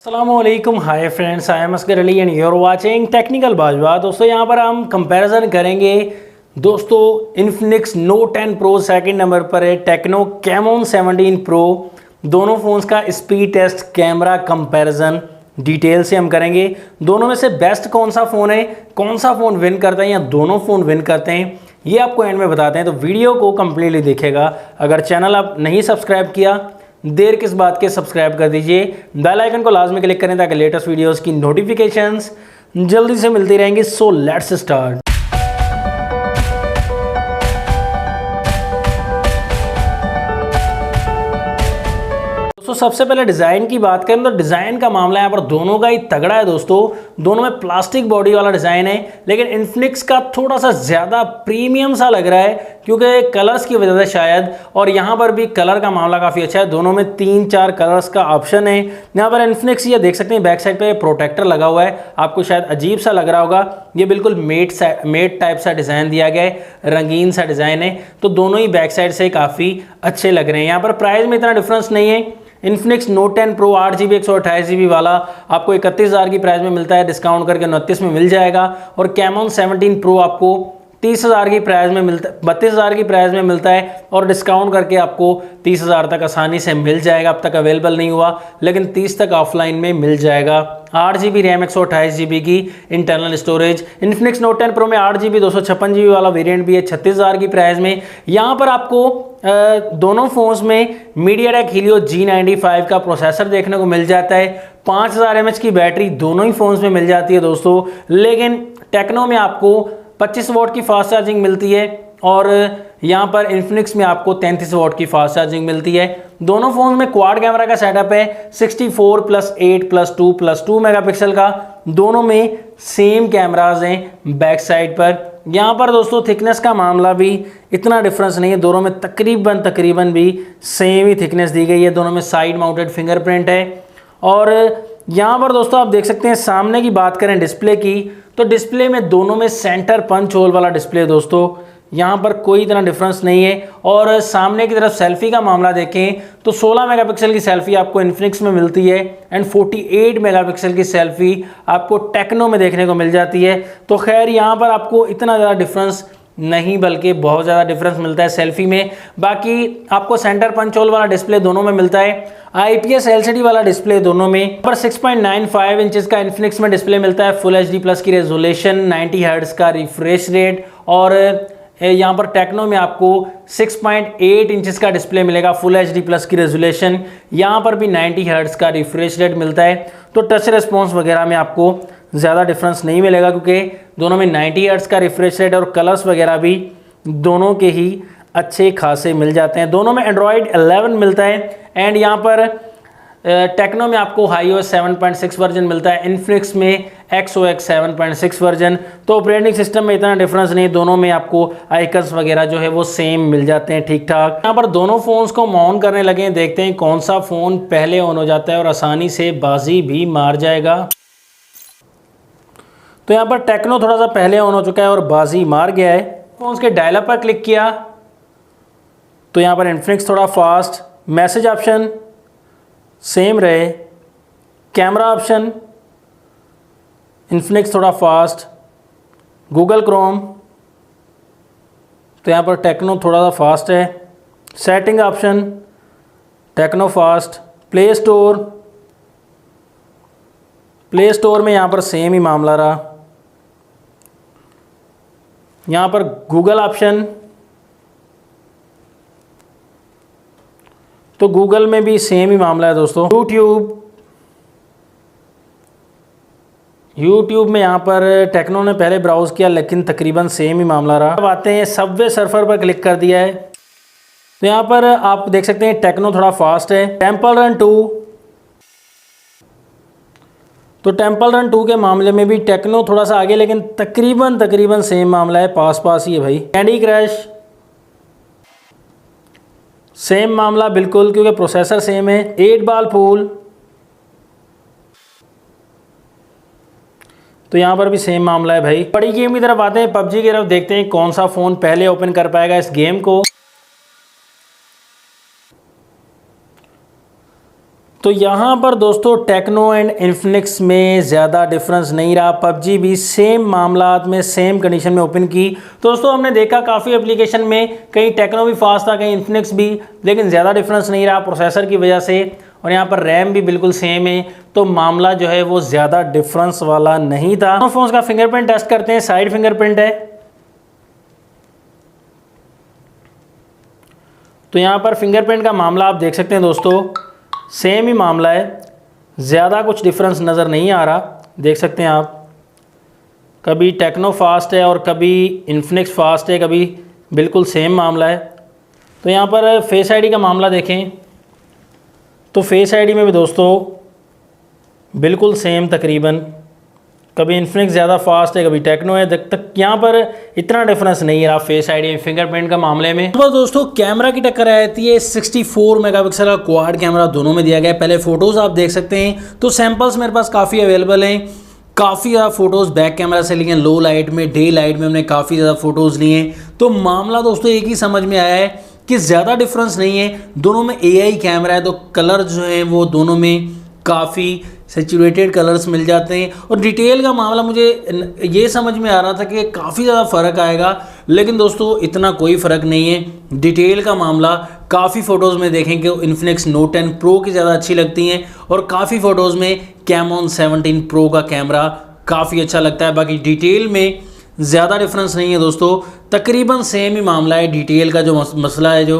अस्सलामुअलैकुम, hi friends, I am Asghar Ali and you are watching technical Bajwa. दोस्तों यहाँ पर हम कंपैरिजन करेंगे। दोस्तों Infinix note 10 pro second number पर है, टेक्नो कैमोन 17 प्रो। दोनों फ़ोन्स का speed test, camera comparison detail से हम करेंगे। दोनों में से बेस्ट कौन सा फ़ोन है, कौन सा फ़ोन विन करता है या दोनों फ़ोन विन करते हैं, ये आपको एंड में बताते हैं। तो वीडियो को कंप्लीटली देखेगा। अगर चैनल आप नहीं सब्सक्राइब किया, देर किस बात के, सब्सक्राइब कर दीजिए। बेल आइकन को लाजमी क्लिक करें ताकि लेटेस्ट वीडियोस की नोटिफिकेशंस जल्दी से मिलती रहेंगी। So let's start. तो सबसे पहले डिज़ाइन की बात करें तो डिज़ाइन का मामला यहाँ पर दोनों का ही तगड़ा है। दोस्तों दोनों में प्लास्टिक बॉडी वाला डिज़ाइन है, लेकिन इन्फिनिक्स का थोड़ा सा ज़्यादा प्रीमियम सा लग रहा है क्योंकि कलर्स की वजह से शायद। और यहाँ पर भी कलर का मामला काफ़ी अच्छा है, दोनों में 3-4 कलर्स का ऑप्शन है। यहाँ पर इन्फिनिक्स ये देख सकते हैं बैक साइड पे प्रोटेक्टर लगा हुआ है, आपको शायद अजीब सा लग रहा होगा। ये बिल्कुल मेट टाइप सा डिज़ाइन दिया गया है, रंगीन सा डिज़ाइन है। तो दोनों ही बैक साइड से काफ़ी अच्छे लग रहे हैं। यहाँ पर प्राइस में इतना डिफरेंस नहीं है। Infinix note 10 pro 8GB 128GB वाला आपको 31,000 की प्राइस में मिलता है, डिस्काउंट करके 29 में मिल जाएगा। और कैमोन 17 प्रो आपको 30,000 की प्राइस में मिलता है, 32,000 की प्राइस में मिलता है और डिस्काउंट करके आपको 30,000 तक आसानी से मिल जाएगा। अब तक अवेलेबल नहीं हुआ, लेकिन 30 तक ऑफलाइन में मिल जाएगा। 8GB रैम 128GB की internal storage. Infinix note 10 pro में 8GB 256GB वाला वेरिएंट भी है 36,000 की प्राइस में। यहाँ पर आपको दोनों फोन्स में मीडियाटेक हीलियो G95 का प्रोसेसर देखने को मिल जाता है। 5000 mAh की बैटरी दोनों ही फोन्स में मिल जाती है दोस्तों। लेकिन टेक्नो में आपको 25 वॉट की फास्ट चार्जिंग मिलती है और यहाँ पर इन्फिनिक्स में आपको 33 वॉट की फास्ट चार्जिंग मिलती है। दोनों फोन में क्वाड कैमरा का सेटअप है, 64+8+2+2 मेगापिक्सल का। दोनों में सेम कैमराज हैं बैक साइड पर। यहाँ पर दोस्तों थिकनेस का मामला भी इतना डिफरेंस नहीं है, दोनों में तकरीबन भी सेम ही थिकनेस दी गई है। दोनों में साइड माउंटेड फिंगरप्रिंट है। और यहाँ पर दोस्तों आप देख सकते हैं, सामने की बात करें डिस्प्ले की, तो डिस्प्ले में दोनों में सेंटर पंच होल वाला डिस्प्ले है दोस्तों। यहाँ पर कोई इतना डिफरेंस नहीं है। और सामने की तरफ सेल्फी का मामला देखें तो 16 मेगापिक्सल की सेल्फी आपको इन्फिनिक्स में मिलती है एंड 48 मेगापिक्सल की सेल्फी आपको टेक्नो में देखने को मिल जाती है। तो खैर यहाँ पर आपको इतना ज़्यादा डिफरेंस नहीं, बल्कि बहुत ज़्यादा डिफरेंस मिलता है सेल्फी में। बाकी आपको सेंटर पंच होल वाला डिस्प्ले दोनों में मिलता है, IPS LCD वाला डिस्प्ले दोनों में। पर 6.95 इंचेस का इन्फिनिक्स में डिस्प्ले मिलता है, फुल HD प्लस की रेजोल्यूशन, 90 हर्ट्ज का रिफ्रेश रेट। और यहाँ पर टेक्नो में आपको 6.8 इंचेस का डिस्प्ले मिलेगा, फुल HD प्लस की रेजोल्यूशन। यहाँ पर भी 90 हर्ट्ज का रिफ्रेश रेट मिलता है। तो टच रिस्पॉन्स वगैरह में आपको ज़्यादा डिफरेंस नहीं मिलेगा क्योंकि दोनों में 90 हर्ट्ज का रिफ्रेश रेट और कलर्स वगैरह भी दोनों के ही अच्छे खासे मिल जाते हैं। दोनों में एंड्रॉयड 11 मिलता है एंड यहाँ पर टेक्नो में आपको iOS 7.6 वर्जन मिलता है, इन्फिनिक्स में XOX 7.6 वर्जन। तो ऑपरेटिंग सिस्टम में इतना डिफरेंस नहीं, दोनों में आपको आइकन्स वगैरह जो है वो सेम मिल जाते हैं ठीक ठाक। यहाँ पर दोनों फ़ोन्स को ऑन करने लगे, देखते हैं कौन सा फ़ोन पहले ऑन हो जाता है और आसानी से बाजी भी मार जाएगा। तो यहाँ पर टेक्नो थोड़ा सा पहले ऑन हो चुका है और बाजी मार गया है। फ़ोन्स के डायल अप पर क्लिक किया तो यहाँ पर इन्फिनिक्स थोड़ा फास्ट, मैसेज ऑप्शन सेम रहे, कैमरा ऑप्शन इन्फिनिक्स थोड़ा फास्ट, गूगल क्रोम तो यहाँ पर टेक्नो थोड़ा सा फास्ट है, setting option Tecno fast, play store में यहाँ पर सेम ही मामला रहा। यहाँ पर गूगल ऑप्शन, तो गूगल में भी सेम ही मामला है दोस्तों। यूट्यूब में यहाँ पर टेक्नो ने पहले ब्राउज किया लेकिन तकरीबन सेम ही मामला रहा। अब आते हैं सबवे सर्फर पर क्लिक कर दिया है तो यहाँ पर आप देख सकते हैं टेक्नो थोड़ा फास्ट है। टेम्पल रन 2, तो टेम्पल रन 2 के मामले में भी टेक्नो थोड़ा सा आगे, लेकिन तकरीबन सेम मामला है, पास ही है भाई। कैंडी क्रश सेम मामला बिल्कुल, क्योंकि प्रोसेसर सेम है। 8 बॉल पूल तो यहाँ पर भी सेम मामला है भाई। बड़ी गेम की तरफ आते हैं, PUBG की तरफ देखते हैं कौन सा फ़ोन पहले ओपन कर पाएगा इस गेम को। तो यहाँ पर दोस्तों टेक्नो एंड इन्फिनिक्स में ज़्यादा डिफरेंस नहीं रहा। पबजी भी सेम मामलात में सेम कंडीशन में ओपन की। तो दोस्तों हमने देखा काफ़ी एप्लीकेशन में कहीं टेक्नो भी फास्ट था, कहीं इन्फिनिक्स भी, लेकिन ज़्यादा डिफरेंस नहीं रहा प्रोसेसर की वजह से। और यहाँ पर रैम भी बिल्कुल सेम है, तो मामला जो है वो ज़्यादा डिफरेंस वाला नहीं था। दोनों फोन्स का फिंगरप्रिंट टेस्ट करते हैं। साइड फिंगरप्रिंट है, तो यहाँ पर फिंगरप्रिंट का मामला आप देख सकते हैं दोस्तों, सेम ही मामला है, ज़्यादा कुछ डिफरेंस नज़र नहीं आ रहा। देख सकते हैं आप, कभी टेक्नो फास्ट है और कभी इन्फिनिक्स फास्ट है, कभी बिल्कुल सेम मामला है। तो यहाँ पर फेस आईडी का मामला देखें तो फेस आईडी में भी दोस्तों बिल्कुल सेम तकरीबन, कभी इन्फिनिक्स ज़्यादा फास्ट है, कभी टेक्नो है। तक यहाँ पर इतना डिफरेंस नहीं है फेस आईडी फिंगरप्रिंट का मामले में। तो दोस्तों कैमरा की टक्कर आती है। 64 मेगापिक्सल का क्वाड कैमरा दोनों में दिया गया है। पहले फोटोज़ आप देख सकते हैं, तो सैंपल्स मेरे पास काफ़ी अवेलेबल हैं। काफ़ी ज़्यादा फोटोज़ बैक कैमरा से लिए, लो लाइट में, डे लाइट में हमने काफ़ी ज़्यादा फोटोज़ लिए हैं। तो मामला दोस्तों एक ही समझ में आया है कि ज़्यादा डिफरेंस नहीं है। दोनों में AI कैमरा है, तो कलर जो है वो दोनों में काफ़ी सैचुरेटेड कलर्स मिल जाते हैं। और डिटेल का मामला मुझे ये समझ में आ रहा था कि काफ़ी ज़्यादा फ़र्क आएगा, लेकिन दोस्तों इतना कोई फ़र्क नहीं है। डिटेल का मामला काफ़ी फ़ोटोज़ में देखें कि इन्फिनिक्स नोट 10 प्रो की ज़्यादा अच्छी लगती हैं, और काफ़ी फ़ोटोज़ में कैमॉन 17 प्रो का कैमरा काफ़ी अच्छा लगता है। बाकी डिटेल में ज़्यादा डिफरेंस नहीं है दोस्तों, तकरीबन सेम ही मामला है। डिटेल का जो मसला है जो,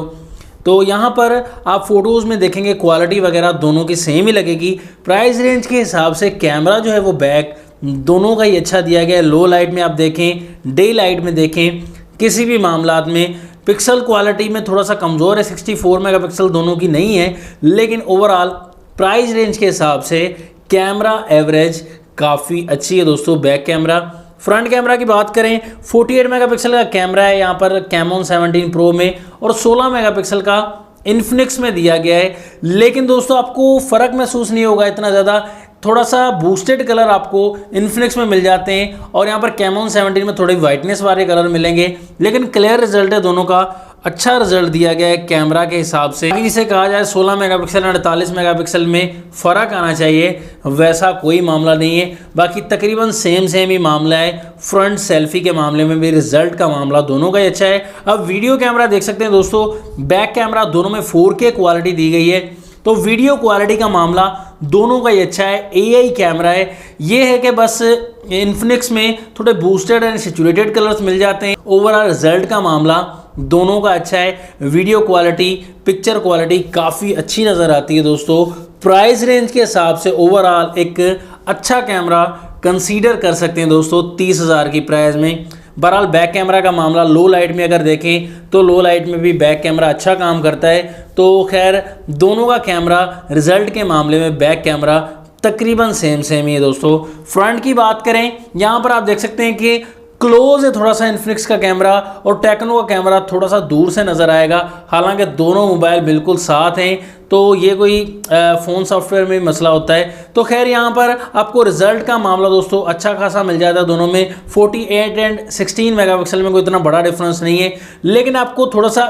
तो यहाँ पर आप फ़ोटोज़ में देखेंगे क्वालिटी वगैरह दोनों की सेम ही लगेगी। प्राइस रेंज के हिसाब से कैमरा जो है वो बैक दोनों का ही अच्छा दिया गया है। लो लाइट में आप देखें, डे लाइट में देखें, किसी भी मामलात में पिक्सल क्वालिटी में थोड़ा सा कमज़ोर है। 64 मेगापिक्सल दोनों की नहीं है, लेकिन ओवरऑल प्राइस रेंज के हिसाब से कैमरा एवरेज काफ़ी अच्छी है दोस्तों। बैक कैमरा, फ्रंट कैमरा की बात करें, 48 मेगापिक्सल का कैमरा है यहाँ पर कैमॉन 17 प्रो में, और 16 मेगापिक्सल का इन्फिनिक्स में दिया गया है। लेकिन दोस्तों आपको फ़र्क महसूस नहीं होगा इतना ज़्यादा, थोड़ा सा बूस्टेड कलर आपको इन्फिनिक्स में मिल जाते हैं, और यहाँ पर कैमॉन 17 में थोड़ी वाइटनेस वाले कलर मिलेंगे। लेकिन क्लियर रिजल्ट है, दोनों का अच्छा रिजल्ट दिया गया है कैमरा के हिसाब से। जिसे कहा जाए 16 मेगापिक्सल और 48 मेगापिक्सल में फ़र्क आना चाहिए, वैसा कोई मामला नहीं है। बाकी तकरीबन सेम ही मामला है। फ्रंट सेल्फी के मामले में भी रिजल्ट का मामला दोनों का ही अच्छा है। अब वीडियो कैमरा देख सकते हैं दोस्तों, बैक कैमरा दोनों में 4K क्वालिटी दी गई है, तो वीडियो क्वालिटी का मामला दोनों का ही अच्छा है। AI कैमरा है, ये है कि बस इन्फिनिक्स में थोड़े बूस्टेड एंड सैचुरेटेड कलर्स मिल जाते हैं। ओवरऑल रिजल्ट का मामला दोनों का अच्छा है। वीडियो क्वालिटी, पिक्चर क्वालिटी काफ़ी अच्छी नज़र आती है दोस्तों। प्राइस रेंज के हिसाब से ओवरऑल एक अच्छा कैमरा कंसीडर कर सकते हैं दोस्तों 30,000 की प्राइस में। बहरहाल बैक कैमरा का मामला लो लाइट में अगर देखें तो लो लाइट में भी बैक कैमरा अच्छा काम करता है। तो खैर दोनों का कैमरा रिजल्ट के मामले में बैक कैमरा तकरीबन सेम ही है दोस्तों। फ्रंट की बात करें, यहाँ पर आप देख सकते हैं कि क्लोज है थोड़ा सा इन्फिनिक्स का कैमरा, और टेक्नो का कैमरा थोड़ा सा दूर से नज़र आएगा। हालांकि दोनों मोबाइल बिल्कुल साथ हैं, तो ये कोई फ़ोन सॉफ्टवेयर में मसला होता है। तो खैर यहाँ पर आपको रिजल्ट का मामला दोस्तों अच्छा खासा मिल जाता है दोनों में। 48 एंड 16 मेगापिक्सल में कोई इतना बड़ा डिफरेंस नहीं है, लेकिन आपको थोड़ा सा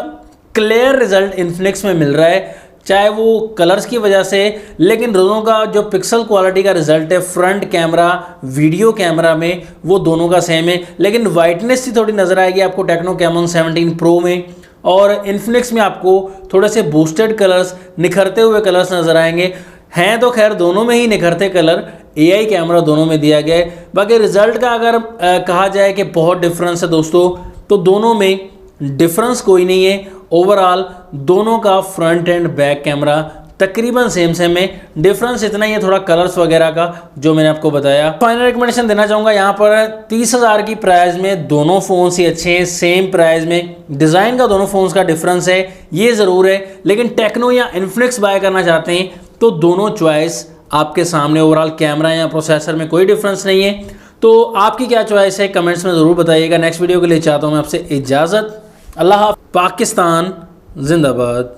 क्लियर रिजल्ट इन्फिनिक्स में मिल रहा है, चाहे वो कलर्स की वजह से। लेकिन दोनों का जो पिक्सल क्वालिटी का रिजल्ट है फ्रंट कैमरा वीडियो कैमरा में, वो दोनों का सेम है। लेकिन वाइटनेस ही थोड़ी नज़र आएगी आपको टेक्नो कैमॉन 17 प्रो में, और इन्फिनिक्स में आपको थोड़े से बूस्टेड कलर्स, निखरते हुए कलर्स नज़र आएंगे। हैं तो खैर दोनों में ही निखरते कलर, AI कैमरा दोनों में दिया गया है। बाकी रिजल्ट का अगर कहा जाए कि बहुत डिफरेंस है दोस्तों, तो दोनों में डिफरेंस कोई नहीं है। ओवरऑल दोनों का फ्रंट एंड बैक कैमरा तकरीबन सेम है। डिफरेंस इतना ही है थोड़ा कलर्स वगैरह का, जो मैंने आपको बताया। फाइनल रिकमेंडेशन देना चाहूँगा यहाँ पर 30,000 की प्राइस में दोनों फ़ोन्स ही अच्छे हैं। सेम प्राइस में डिज़ाइन का दोनों फ़ोन्स का डिफरेंस है, ये ज़रूर है। लेकिन टेक्नो या इन्फिनिक्स बाय करना चाहते हैं तो दोनों चॉइस आपके सामने। ओवरऑल कैमरा या प्रोसेसर में कोई डिफरेंस नहीं है। तो आपकी क्या चॉइस है कमेंट्स में ज़रूर बताइएगा। नेक्स्ट वीडियो के लिए चाहता हूँ मैं आपसे इजाज़त। अल्लाह हाफ़िज़। पाकिस्तान जिंदाबाद।